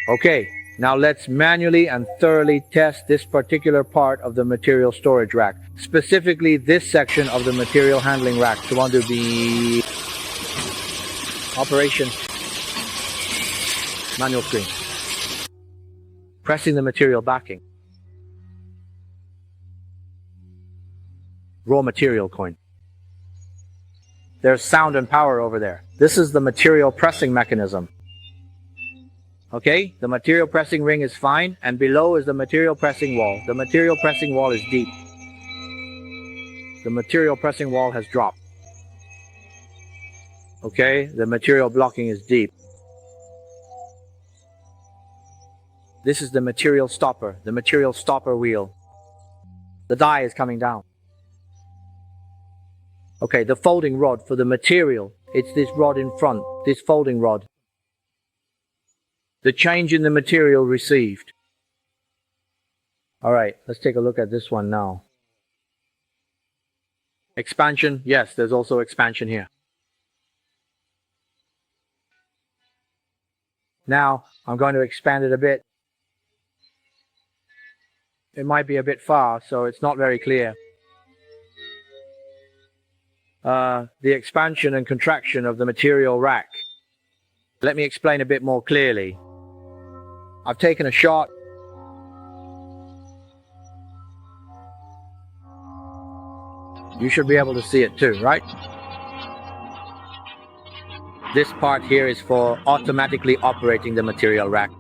Okay, now let's manually and thoroughly test this particular part of the material storage rack, specifically this section of the material handling rack. So on to the operation manual screen. Pressing the material backing. Raw material coin. There's sound and power over there. This is the material pressing mechanism. Okay, the material pressing ring is fine, and below is the material pressing wall. The material pressing wall is deep. The material pressing wall has dropped. Okay, the material blocking is deep. This is the material stopper wheel. The die is coming down. Okay, the folding rod for the material, it's this rod in front, this folding rod. The change in the material received. Alright, let's take a look at this one now. Expansion, yes, there's also expansion here. Now, I'm going to expand it a bit. It might be a bit far, so it's not very clear. The expansion and contraction of the material rack. Let me explain a bit more clearly. I've taken a shot. You should be able to see it too, right? This part here is for automatically operating the material rack.